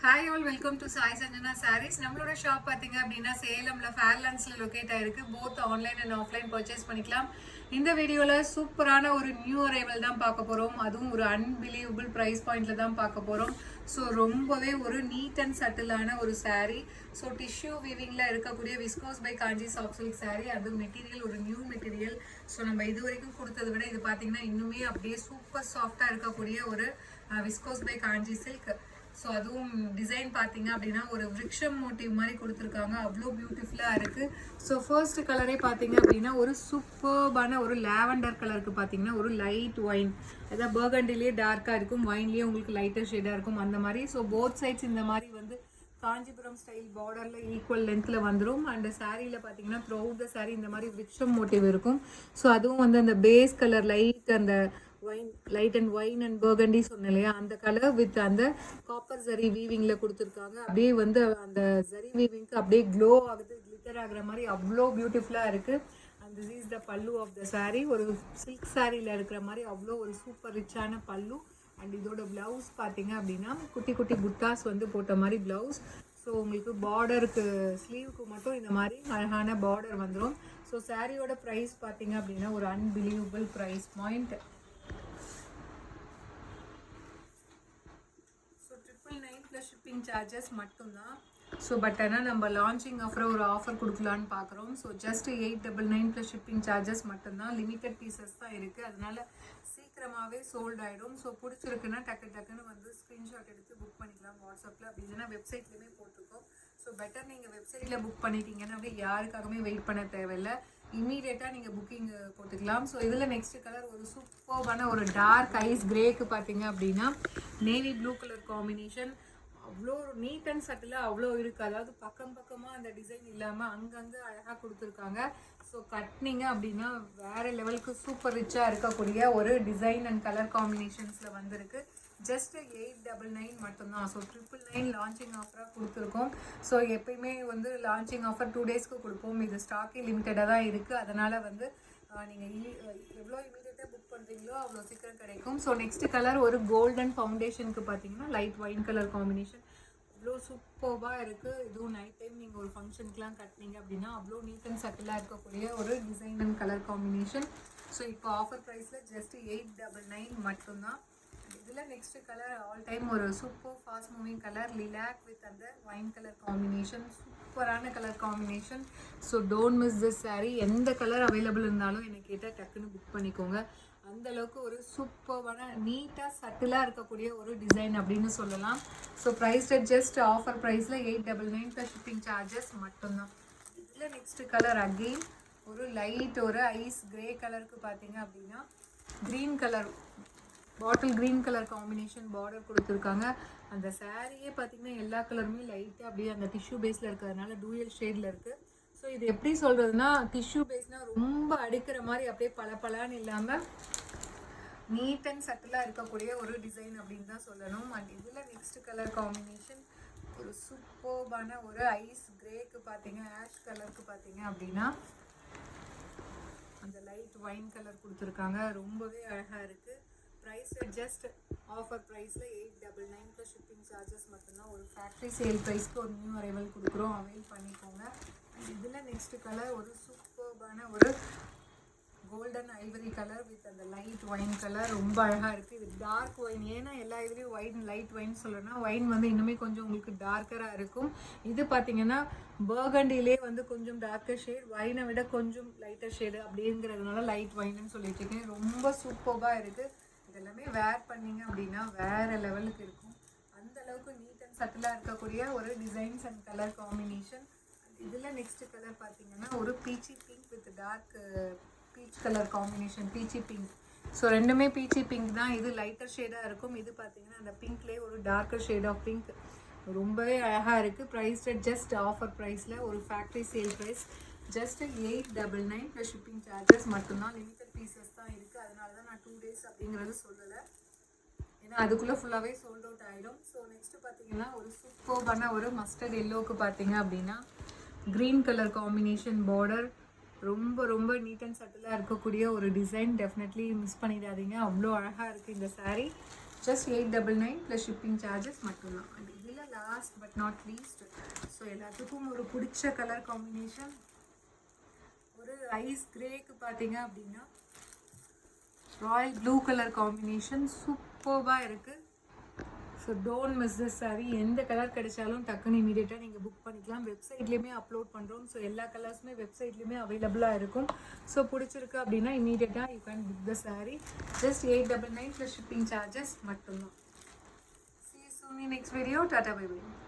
Hi all welcome to Sai Sanjana sarees. நம்மளோட shop பார்த்தீங்க அப்படின்னா சேலம்ல ஃபேர்லாண்ட்ஸில் லொக்கேட் ஆயிருக்கு. Both online and offline purchase பண்ணிக்கலாம். இந்த வீடியோவில் சூப்பரான ஒரு நியூ அரைவல் தான் பார்க்க போகிறோம். அதுவும் ஒரு அன்பிலீவபிள் ப்ரைஸ் பாயிண்டில் தான் பார்க்க போகிறோம். ஸோ ரொம்பவே ஒரு நீட் அண்ட் சட்டிலான ஒரு சாரீ. ஸோ டிஷ்யூ வீவிங்கில் இருக்கக்கூடிய viscose by Kanchi soft silk saree. அது மெட்டீரியல் ஒரு நியூ மெட்டீரியல். ஸோ நம்ம இது வரைக்கும் கொடுத்ததை விட இது பார்த்தீங்கன்னா இன்னுமே அப்படியே சூப்பர் சாஃப்டாக இருக்கக்கூடிய ஒரு viscose by Kanchi silk. So அதுவும் டிசைன் பார்த்தீங்க அப்படின்னா ஒரு விருக்ஷம் மோட்டிவ் மாதிரி கொடுத்துருக்காங்க. அவ்வளோ பியூட்டிஃபுல்லாக இருக்குது. ஸோ ஃபர்ஸ்ட் கலரே பார்த்தீங்க அப்படின்னா ஒரு சூப்பர்பான ஒரு லாவெண்டர் கலருக்கு பார்த்தீங்கன்னா ஒரு லைட் ஒயின், அதாவது பர்கண்டிலேயே டார்க்காக இருக்கும், ஒயின்லேயே உங்களுக்கு லைட்டர் ஷேடாக இருக்கும் அந்த மாதிரி. ஸோ போத் சைட்ஸ் இந்த மாதிரி வந்து காஞ்சிபுரம் ஸ்டைல் பார்டரில் ஈக்குவல் லென்த்தில் வந்துடும். அண்ட் சாரியில் பார்த்தீங்கன்னா த்ரூ அவுட் த சாரி இந்த மாதிரி விருக்ஷம் மோட்டிவ் இருக்கும். ஸோ அதுவும் வந்து அந்த பேஸ் கலர் லைட் அந்த wine light and wine and burgundy சொன்னேன் இல்லையா, அந்த கலர் வித் அந்த காப்பர் ஜரி வீவிங்கில் கொடுத்துருக்காங்க. அப்படியே வந்து அந்த ஜரி வீவிங்க்கு அப்படியே க்ளோ ஆகுது, கிளிட்டர் ஆகுற மாதிரி அவ்வளோ பியூட்டிஃபுல்லாக இருக்குது. அண்ட் திஸ் இஸ் த பல்லு ஆஃப் த சாரீ. ஒரு சில்க் சாரியில் இருக்கிற மாதிரி அவ்வளோ ஒரு சூப்பர் ரிச்சான பல்லு. அண்ட் இதோட ப்ளவுஸ் பார்த்தீங்க அப்படின்னா குட்டி குட்டி புட்டாஸ் வந்து போட்ட மாதிரி ப்ளவுஸ். ஸோ உங்களுக்கு பார்டருக்கு ஸ்லீவுக்கு மட்டும் இந்த மாதிரி அழகான பார்டர் வந்துடும். ஸோ சாரியோட ப்ரைஸ் பார்த்தீங்க அப்படின்னா ஒரு unbelievable price point. So 999 plus shipping charges மட்டும்தான். ஸோ பட் ஆனால் நம்ம லான்ச்சிங் ஒரு ஆஃபர் கொடுக்கலான்னு பார்க்குறோம். So just 899 plus shipping charges மட்டும்தான். லிமிட்டட் பீசஸ் தான் இருக்குது, அதனால சீக்கிரமாகவே சோல்ட் ஆகிடும். ஸோ பிடிச்சிருக்குன்னா டக்குன்னு வந்து ஸ்க்ரீன்ஷாட் எடுத்து புக் பண்ணிக்கலாம் வாட்ஸ்அப்பில், அப்படி இல்லைன்னா வெப்சைட்லேயுமே போட்டிருக்கோம். ஸோ பெட்டர் நீங்கள் வெப்சைட்டில் புக் பண்ணிட்டீங்கன்னா அப்படியே யாருக்காகவுமே வெயிட் பண்ண தேவையில்லை, இம்மீடியட்டாக நீங்கள் புக்கிங் போட்டுக்கலாம். ஸோ இதில் நெக்ஸ்ட் கலர் ஒரு சூப்பர்பான ஒரு டார்க் ஐஸ் கிரேக்கு பார்த்தீங்க அப்படின்னா நேவி ப்ளூ கலர் காம்பினேஷன். அவ்வளோ நீட் அண்ட் சட்டிலாக அவ்வளோ இருக்குது. அதாவது பக்கமாக அந்த டிசைன் இல்லாமல் அங்கங்கே அழகாக கொடுத்துருக்காங்க. ஸோ கட்டினீங்க அப்படின்னா வேறு லெவலுக்கு சூப்பர் ரிச்சாக இருக்கக்கூடிய ஒரு டிசைன் அண்ட் கலர் காம்பினேஷன்ஸில் வந்திருக்கு. ஜஸ்ட் 899 மட்டும்தான். ஸோ 999 லான்ச்சிங் ஆஃபராக கொடுத்துருக்கோம். ஸோ எப்பயுமே வந்து லான்ச்சிங் ஆஃபர் 2 டேஸ்க்கு கொடுப்போம். இது ஸ்டாக்கே லிமிட்டடாக தான் இருக்குது, அதனால் வந்து நீங்கள் எவ்வளோ இமீடியட்டாக புக் பண்ணுறீங்களோ அவ்வளோ சீக்கிரம் கிடைக்கும். ஸோ நெக்ஸ்ட் கலர் ஒரு கோல்டன் ஃபவுண்டேஷனுக்கு பார்த்தீங்கன்னா லைட் ஒயின் கலர் காம்பினேஷன் அவ்வளோ சூப்பர்பாக இருக்குது. இதுவும் நைட் டைம் நீங்கள் ஒரு ஃபங்க்ஷனுக்குலாம் கட்டினீங்க அப்படின்னா அவ்வளோ நீட் அண்ட் சட்டிலாக இருக்கக்கூடிய ஒரு design and colour combination. So இப்போ ஆஃபர் ப்ரைஸில் ஜஸ்ட் 899 மட்டும்தான். இதில் நெக்ஸ்ட் கலர் ஆல் டைம் ஒரு super fast moving colour lilac with அந்த ஒயின் கலர் காம்பினேஷன், சூப்பரான colour combination. So don't miss this sari. எந்த கலர் அவைலபிள் இருந்தாலும் என்னை கேட்டால் டக்குன்னு புக் பண்ணிக்கோங்க. அந்தளவுக்கு ஒரு சூப்பரான நீட்டாக சட்டிலாக இருக்கக்கூடிய ஒரு டிசைன் அப்படின்னு சொல்லலாம். ஸோ ப்ரைஸ் ஜஸ்ட் ஆஃபர் ப்ரைஸில் 899 ப்ளஸ் ஷிப்பிங் சார்ஜஸ் மட்டும்தான். இதில் நெக்ஸ்ட் கலர் அகெயின் ஒரு லைட் ஒரு ஐஸ் கிரே கலருக்கு பார்த்தீங்க அப்படின்னா green colour bottle green colour combination border கொடுத்துருக்காங்க. அந்த சாரியே பார்த்தீங்கன்னா எல்லா கலருமே லைட்டாக அப்படியே அந்த டிஷ்யூ பேஸில் இருக்கிறதுனால டூயல் ஷேடில் இருக்குது. ஸோ இது எப்படி சொல்கிறதுனா டிஷ்யூ பேஸ்னால் ரொம்ப அடிக்கிற மாதிரி அப்படியே பளபளன்னு இல்லாமல் நீட் அண்ட் சட்டிலாக இருக்கக்கூடிய ஒரு டிசைன் அப்படின்னு தான் சொல்லணும். அண்ட் இதில் நெக்ஸ்ட் கலர் காம்பினேஷன் ஒரு சூப்பர்பான ஒரு ஐஸ் கிரேக்கு பார்த்தீங்க, ஆஷ் கலருக்கு பார்த்தீங்க அப்படின்னா அந்த லைட் ஒயின் கலர் கொடுத்துருக்காங்க. ரொம்பவே அழகாக இருக்குது. ப்ரைஸ் ஜஸ்ட் ஆஃபர் ப்ரைஸில் 899 ப்ளஸ் ஷிப்பிங் சார்ஜஸ் மட்டும்தான். ஒரு ஃபேக்ட்ரி சேல் ப்ரைஸ்க்கு ஒரு நியூ அரைவல் கொடுக்குறோம், அவைல் பண்ணிக்கோங்க. அண்ட் இதில் நெக்ஸ்ட் கலர் ஒரு சூப்பர்பான ஒரு கோல்டன் ஐவரி கலர் வித் அந்த லைட் ஒயின் கலர் ரொம்ப அழகாக இருக்குது. இது டார்க் ஒயின், ஏன்னா எல்லா இதுலேயும் ஒயின் லைட் ஒயின் சொல்லணும்னா ஒயின் வந்து இன்னுமே கொஞ்சம் உங்களுக்கு டார்க்கராக இருக்கும். இது பார்த்தீங்கன்னா பர்கண்டிலே வந்து கொஞ்சம் டார்க்கர் ஷேட், ஒயினை விட கொஞ்சம் லைட்டர் ஷேடு அப்படிங்கிறதுனால லைட் ஒயின்னு சொல்லிட்டு இருக்கேன். ரொம்ப சூப்பராக இருக்குது. இதெல்லாமே வேர் பண்ணிங்க அப்படின்னா வேறு லெவலுக்கு இருக்கும். அந்தளவுக்கு நீட் அண்ட் சட்டிலாக இருக்கக்கூடிய ஒரு டிசைன்ஸ் அண்ட் கலர் காம்பினேஷன். இதில் நெக்ஸ்ட் கலர் பார்த்தீங்கன்னா ஒரு peachy pink with dark peach colour combination, peachy pink. So ரெண்டுமே பீச்சி பிங்க் தான். இது லைட்டர் ஷேடாக இருக்கும், இது பார்த்தீங்கன்னா அந்த பிங்க்லேயே ஒரு டார்க்கர் ஷேட் ஆஃப் பிங்க். ரொம்பவே அழகாக இருக்குது. ப்ரைஸ் ஜஸ்ட் ஆஃபர் ப்ரைஸில் ஒரு factory sale price just 899 plus shipping charges மட்டும்தான். லிமிட்டட் பீசஸ் தான் இருக்குது, அதனால தான் நான் 2 டேஸ் அப்படிங்கிறது சொல்லலை, ஏன்னா அதுக்குள்ளே ஃபுல்லாகவே சோல்ட் அவுட் ஆகிடும். ஸோ நெக்ஸ்ட்டு பார்த்தீங்கன்னா ஒரு சூப்பர்பான ஒரு மஸ்டர்ட் எல்லோவுக்கு பார்த்தீங்க அப்படின்னா க்ரீன் கலர் காம்பினேஷன் பார்டர். ரொம்ப நீட் அண்ட் சட்டிலாக இருக்கக்கூடிய ஒரு டிசைன். டெஃபினெட்லி மிஸ் பண்ணிடாதீங்க, அவ்வளோ அழகாக இருக்குது இந்த sari. Just 899 plus shipping charges மட்டும்தான். அண்ட் இதில் last but not least, so எல்லாத்துக்கும் ஒரு பிடிச்ச கலர் காம்பினேஷன் ஒரு ஐஸ் கிரேக்கு பார்த்தீங்க அப்படின்னா ராயல் ப்ளூ கலர் காம்பினேஷன் சூப்பர்பாக இருக்குது. So don't miss this saree. எந்த கலர் கிடைச்சாலும் டக்குன்னு இமீடியட்டாக நீங்கள் புக் பண்ணிக்கலாம். வெப்சைட்லேயுமே அப்லோட் பண்ணுறோம். ஸோ எல்லா கலர்ஸுமே வெப்சைட்லேயுமே அவைலபிளாக இருக்கும். ஸோ பிடிச்சிருக்கு அப்படின்னா இமீடியட்டாக you can book the saree. Just 899 plus shipping charges மட்டும்தான். See you soon in next video. Tata bye bye.